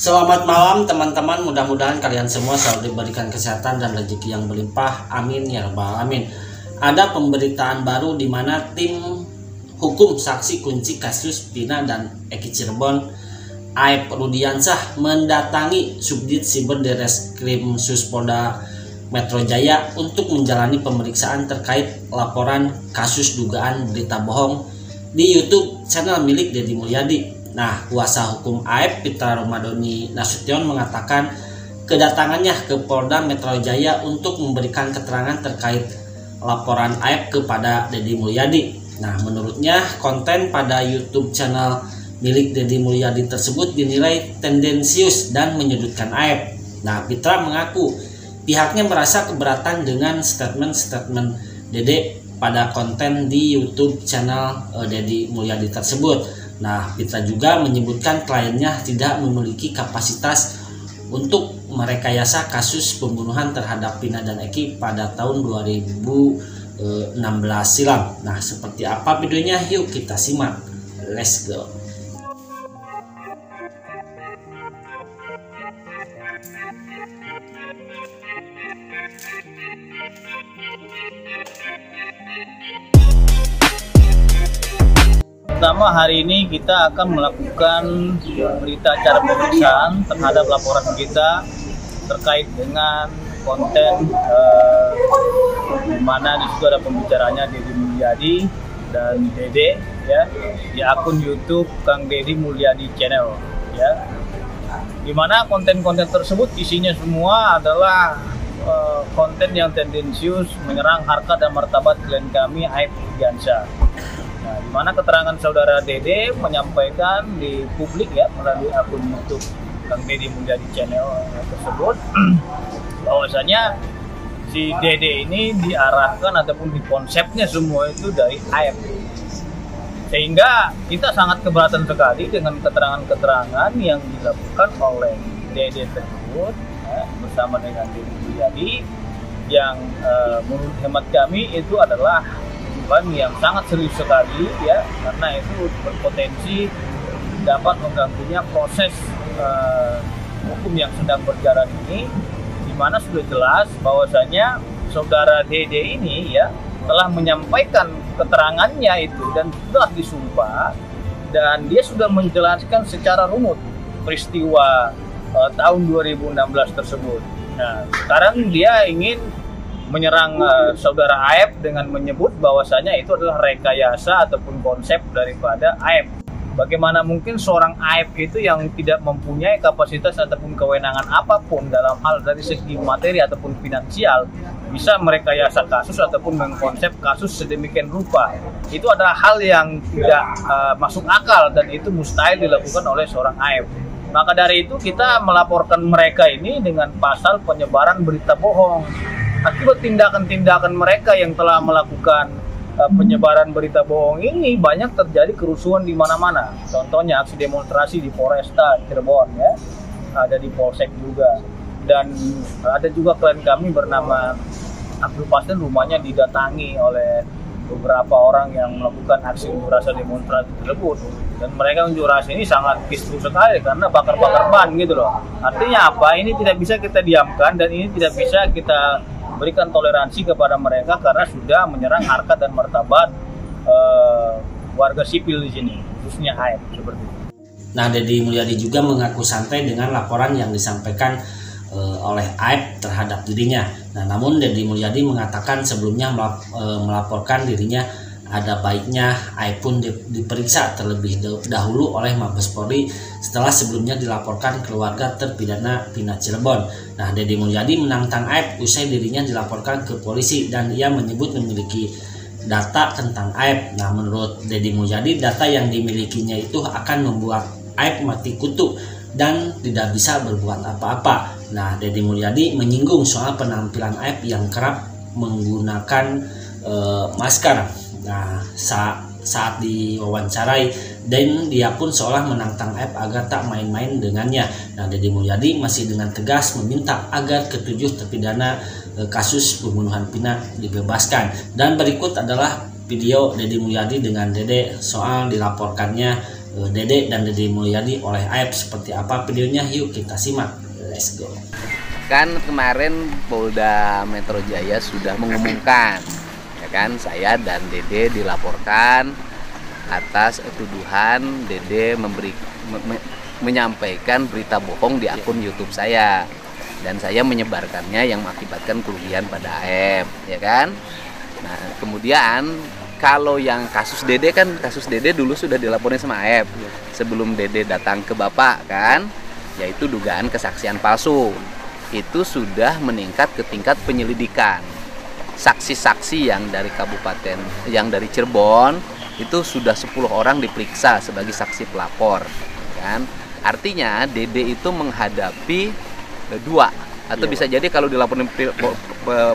Selamat malam teman-teman, mudah-mudahan kalian semua selalu diberikan kesehatan dan rezeki yang berlimpah. Amin ya rabbal alamin. Ada pemberitaan baru di mana tim hukum saksi kunci kasus Vina dan Eki Cirebon, Aep Rudiansah, mendatangi Subdit Siber Direskrim Suspolda Metro Jaya untuk menjalani pemeriksaan terkait laporan kasus dugaan berita bohong di YouTube channel milik Deddy Mulyadi. Nah, kuasa hukum Aep Pitra Romadhoni Nasution mengatakan kedatangannya ke Polda Metro Jaya untuk memberikan keterangan terkait laporan Aep kepada Deddy Mulyadi. Nah, menurutnya konten pada YouTube channel milik Deddy Mulyadi tersebut dinilai tendensius dan menyudutkan Aep. Nah, Pitra mengaku pihaknya merasa keberatan dengan statement-statement Deddy pada konten di YouTube channel Deddy Mulyadi tersebut. Nah, Pitra juga menyebutkan kliennya tidak memiliki kapasitas untuk merekayasa kasus pembunuhan terhadap Vina dan Eki pada tahun 2016 silam. Nah, seperti apa videonya? Yuk kita simak. Let's go. Pertama, hari ini kita akan melakukan berita acara pemeriksaan terhadap laporan kita terkait dengan konten di mana di situ ada pembicaranya Deddy Mulyadi dan Dede ya di akun YouTube Kang Deddy Mulyadi Channel ya. Di mana konten-konten tersebut isinya semua adalah konten yang tendensius menyerang harkat dan martabat klien kami Aep Rudiansah. Nah, di mana keterangan saudara Dede menyampaikan di publik ya melalui akun YouTube Kang Deddy Mulyadi Channel tersebut bahwasanya si Dede ini diarahkan ataupun dikonsepnya semua itu dari Aep, sehingga kita sangat keberatan sekali dengan keterangan-keterangan yang dilakukan oleh Dede tersebut ya, bersama dengan Deddy Mulyadi yang menurut hemat kami itu adalah yang sangat serius sekali ya, karena itu berpotensi dapat mengganggunya proses hukum yang sedang berjalan ini, di mana sudah jelas bahwasanya saudara Dede ini ya telah menyampaikan keterangannya itu dan sudah disumpah, dan dia sudah menjelaskan secara runut peristiwa tahun 2016 tersebut. Nah, sekarang dia ingin menyerang saudara Aep dengan menyebut bahwasanya itu adalah rekayasa ataupun konsep daripada Aep. Bagaimana mungkin seorang Aep itu yang tidak mempunyai kapasitas ataupun kewenangan apapun dalam hal dari segi materi ataupun finansial bisa merekayasa kasus ataupun mengkonsep kasus sedemikian rupa. Itu adalah hal yang tidak masuk akal dan itu mustahil dilakukan oleh seorang Aep. Maka dari itu kita melaporkan mereka ini dengan pasal penyebaran berita bohong. Akibat tindakan-tindakan mereka yang telah melakukan penyebaran berita bohong ini, banyak terjadi kerusuhan di mana-mana. Contohnya aksi demonstrasi di Polresta Cirebon ya, ada di Polsek juga, dan ada juga klien kami bernama Abdul Pasden, rumahnya didatangi oleh beberapa orang yang melakukan aksi unjuk rasa demonstrasi tersebut, dan mereka unjuk rasa ini sangat kisruh sekali karena bakar-bakar ban gitu loh. Artinya apa? Ini tidak bisa kita diamkan dan ini tidak bisa kita berikan toleransi kepada mereka karena sudah menyerang harkat dan martabat warga sipil di sini, khususnya Aep seperti itu. Nah, Deddy Mulyadi juga mengaku santai dengan laporan yang disampaikan oleh Aep terhadap dirinya. Nah, namun Deddy Mulyadi mengatakan sebelumnya melaporkan dirinya ada baiknya Aep pun diperiksa terlebih dahulu oleh Mabes Polri setelah sebelumnya dilaporkan keluarga terpidana Vina Cirebon. Nah, Deddy Mulyadi menantang Aep usai dirinya dilaporkan ke polisi dan ia menyebut memiliki data tentang Aep. Nah, menurut Deddy Mulyadi data yang dimilikinya itu akan membuat Aep mati kutu dan tidak bisa berbuat apa-apa. Nah, Deddy Mulyadi menyinggung soal penampilan Aep yang kerap menggunakan masker. Nah, saat diwawancarai, dan dia pun seolah menantang Aep agar tak main-main dengannya. Nah, Deddy Mulyadi masih dengan tegas meminta agar ketujuh terpidana kasus pembunuhan Vina dibebaskan. Dan berikut adalah video Deddy Mulyadi dengan Dede soal dilaporkannya Dede dan Deddy Mulyadi oleh Aep. Seperti apa videonya? Yuk kita simak. Let's go. Kan kemarin Polda Metro Jaya sudah mengumumkan, ya kan, saya dan Dede dilaporkan atas tuduhan Dede menyampaikan berita bohong di akun YouTube saya, dan saya menyebarkannya yang mengakibatkan kerugian pada Aep, ya kan. Nah, kemudian kalau yang kasus Dede kan, kasus Dede dulu sudah dilaporin sama Aep sebelum Dede datang ke Bapak kan, yaitu dugaan kesaksian palsu. Itu sudah meningkat ke tingkat penyelidikan. Saksi-saksi yang dari kabupaten, yang dari Cirebon itu sudah 10 orang diperiksa sebagai saksi pelapor, kan? Artinya Dede itu menghadapi 2 atau bisa jadi kalau dilaporin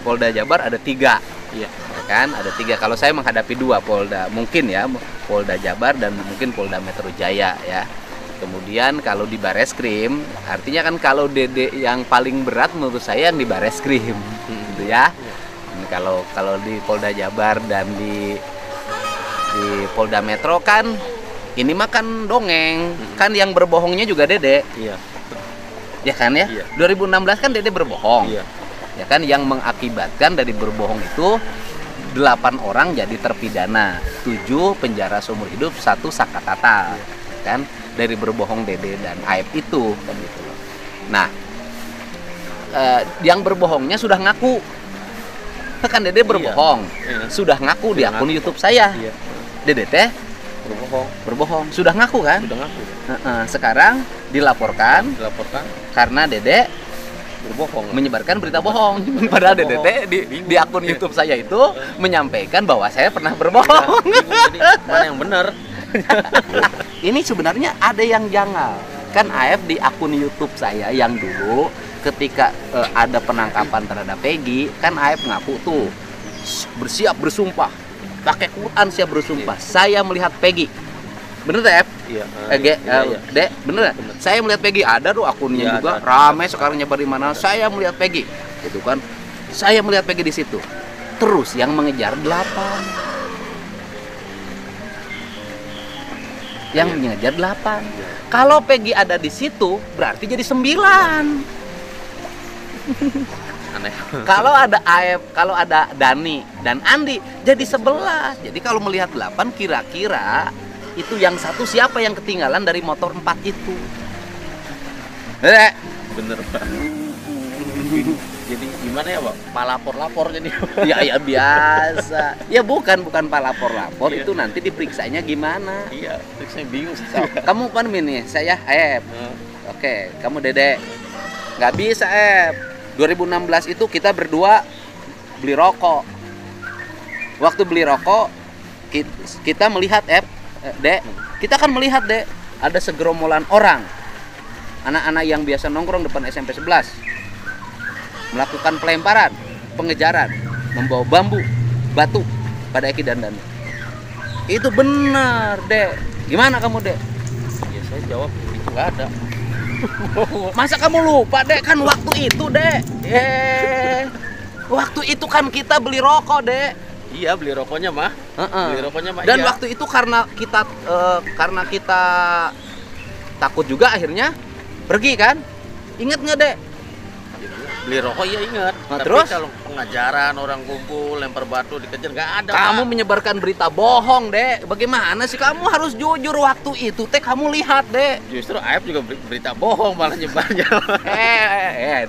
Polda Jabar ada 3, ya kan? Ada 3. Kalau saya menghadapi 2 Polda, mungkin ya Polda Jabar dan mungkin Polda Metro Jaya ya. Kemudian kalau di Bareskrim, artinya kan kalau Dede yang paling berat menurut saya yang di Bareskrim, gitu ya. Kalau di Polda Jabar dan di Polda Metro kan ini mah kan dongeng, kan yang berbohongnya juga Dede. Iya. Ya kan ya? Iya. 2016 kan Dede berbohong. Iya. Ya kan, yang mengakibatkan dari berbohong itu 8 orang jadi terpidana, 7 penjara seumur hidup, 1 sakatata. Kan dari berbohong Dede dan Aep itu kan gitu loh. Nah, yang berbohongnya sudah ngaku. Kan Dede berbohong. Iya. Sudah ngaku di akun YouTube saya. Iya. Dede teh berbohong. Sudah ngaku kan? Sudah ngaku. Sekarang dilaporkan karena Dede berbohong, menyebarkan berita bohong. Padahal Dede teh di akun YouTube saya itu menyampaikan bahwa saya pernah berbohong. Jadi mana yang benar? Ini sebenarnya ada yang janggal. Kan Aep di akun YouTube saya yang dulu ketika ada penangkapan terhadap Peggy, kan Aep ngaku tuh bersiap bersumpah, pakai Quran siap bersumpah, saya melihat Peggy. Bener tuh Aep? Iya. Dek, bener. Saya melihat Peggy, ada tuh akunnya juga, ramai sekarang nyebar di mana. Saya melihat Peggy, itu kan. Saya melihat Peggy di situ. Terus yang mengejar 8. Yang mengejar 8. Kalau Peggy ada di situ, berarti jadi 9. Aneh. Kalau ada Aep, kalau ada Dani dan Andi, jadi 11. Jadi kalau melihat 8, kira-kira itu yang satu siapa yang ketinggalan dari motor 4 itu? Bener Pak. Jadi gimana ya Pak? Palapor-lapor jadi. Ya biasa. Ya bukan palapor-lapor, itu nanti diperiksanya gimana? Iya, saya bingung. Kamu kan nih, saya Aep. Oke, kamu Dede. Nggak bisa Aep. 2016 itu kita berdua beli rokok. Waktu beli rokok, kita melihat Dek, kita kan melihat Dek, ada segerombolan orang, anak-anak yang biasa nongkrong depan SMP 11, melakukan pelemparan, pengejaran, membawa bambu, batu pada Eki dan Dani. Itu benar Dek. Gimana kamu Dek? Ya saya jawab itu nggak ada. Masa kamu lupa Dek, kan waktu itu Dek. Waktu itu kan kita beli rokok Dek. Iya, beli rokoknya mah. Beli rokoknya mah. Dan iya. waktu itu karena kita takut juga akhirnya pergi kan. Ingat nggak Dek? Beli rokok ya ingat. Nah, tapi terus kalau pengajaran, orang kumpul, lempar batu, dikejar nggak ada. Kamu menyebarkan berita bohong Dek. Bagaimana sih, kamu harus jujur. Waktu itu teh kamu lihat Dek. Justru Aep juga berita bohong malah nyebarnya.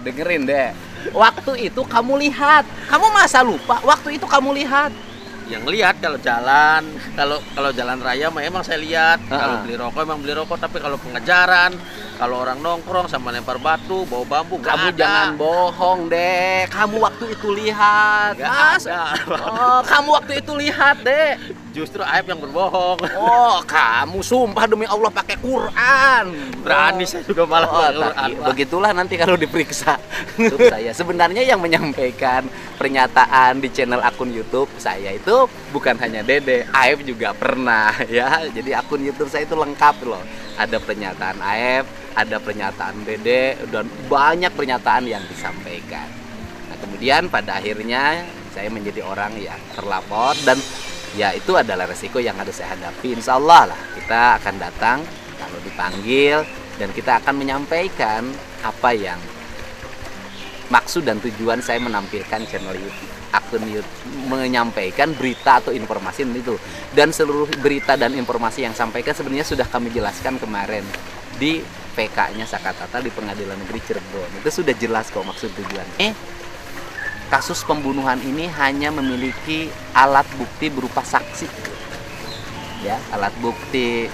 Dengerin Dek. Waktu itu kamu lihat. Kamu masa lupa? Waktu itu kamu lihat. Yang lihat kalau jalan, kalau jalan raya mah emang saya lihat. Kalau beli rokok emang beli rokok, tapi kalau pengejaran, kalau orang nongkrong sama lempar batu, bawa bambu, kamu ada. Jangan bohong Dek. Kamu waktu itu lihat. Mas. Oh, kamu waktu itu lihat Dek. Justru Aep yang berbohong. Oh, kamu sumpah demi Allah pakai Quran. Berani saya juga malah Quran. Begitulah nanti kalau diperiksa. Saya sebenarnya yang menyampaikan pernyataan di channel akun YouTube saya itu bukan hanya Dede, Aep juga pernah ya. Jadi akun YouTube saya itu lengkap loh. Ada pernyataan Aep, ada pernyataan Dede, dan banyak pernyataan yang disampaikan. Nah, kemudian pada akhirnya saya menjadi orang yang terlapor dan ya itu adalah resiko yang harus saya hadapi. Insya Allah lah kita akan datang kalau dipanggil, dan kita akan menyampaikan apa yang maksud dan tujuan saya menampilkan channel YouTube, akun YouTube, menyampaikan berita atau informasi itu. Dan seluruh berita dan informasi yang sampaikan sebenarnya sudah kami jelaskan kemarin di PK-nya Sakatata di Pengadilan Negeri Cirebon. Itu sudah jelas kok maksud tujuan. Kasus pembunuhan ini hanya memiliki alat bukti berupa saksi, ya, alat bukti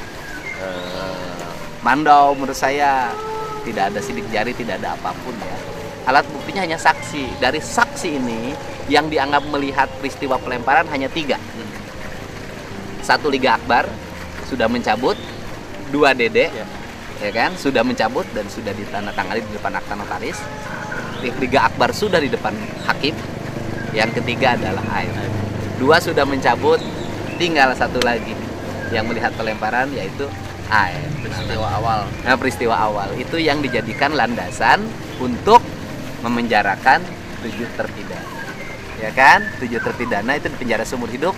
mandau. Menurut saya tidak ada sidik jari, tidak ada apapun, ya. Alat buktinya hanya saksi. Dari saksi ini yang dianggap melihat peristiwa pelemparan hanya 3. 1 Liga Akbar sudah mencabut, 2 Dede, ya kan, sudah mencabut dan sudah ditandatangani di depan akta notaris. Liga Akbar sudah di depan hakim. Yang ketiga adalah AF. 2 sudah mencabut, tinggal 1 lagi yang melihat pelemparan, yaitu AF. Peristiwa awal. Nah, peristiwa awal itu yang dijadikan landasan untuk memenjarakan 7 terpidana, ya kan? 7 terpidana itu dipenjara seumur hidup,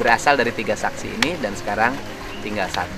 berasal dari 3 saksi ini, dan sekarang tinggal 1.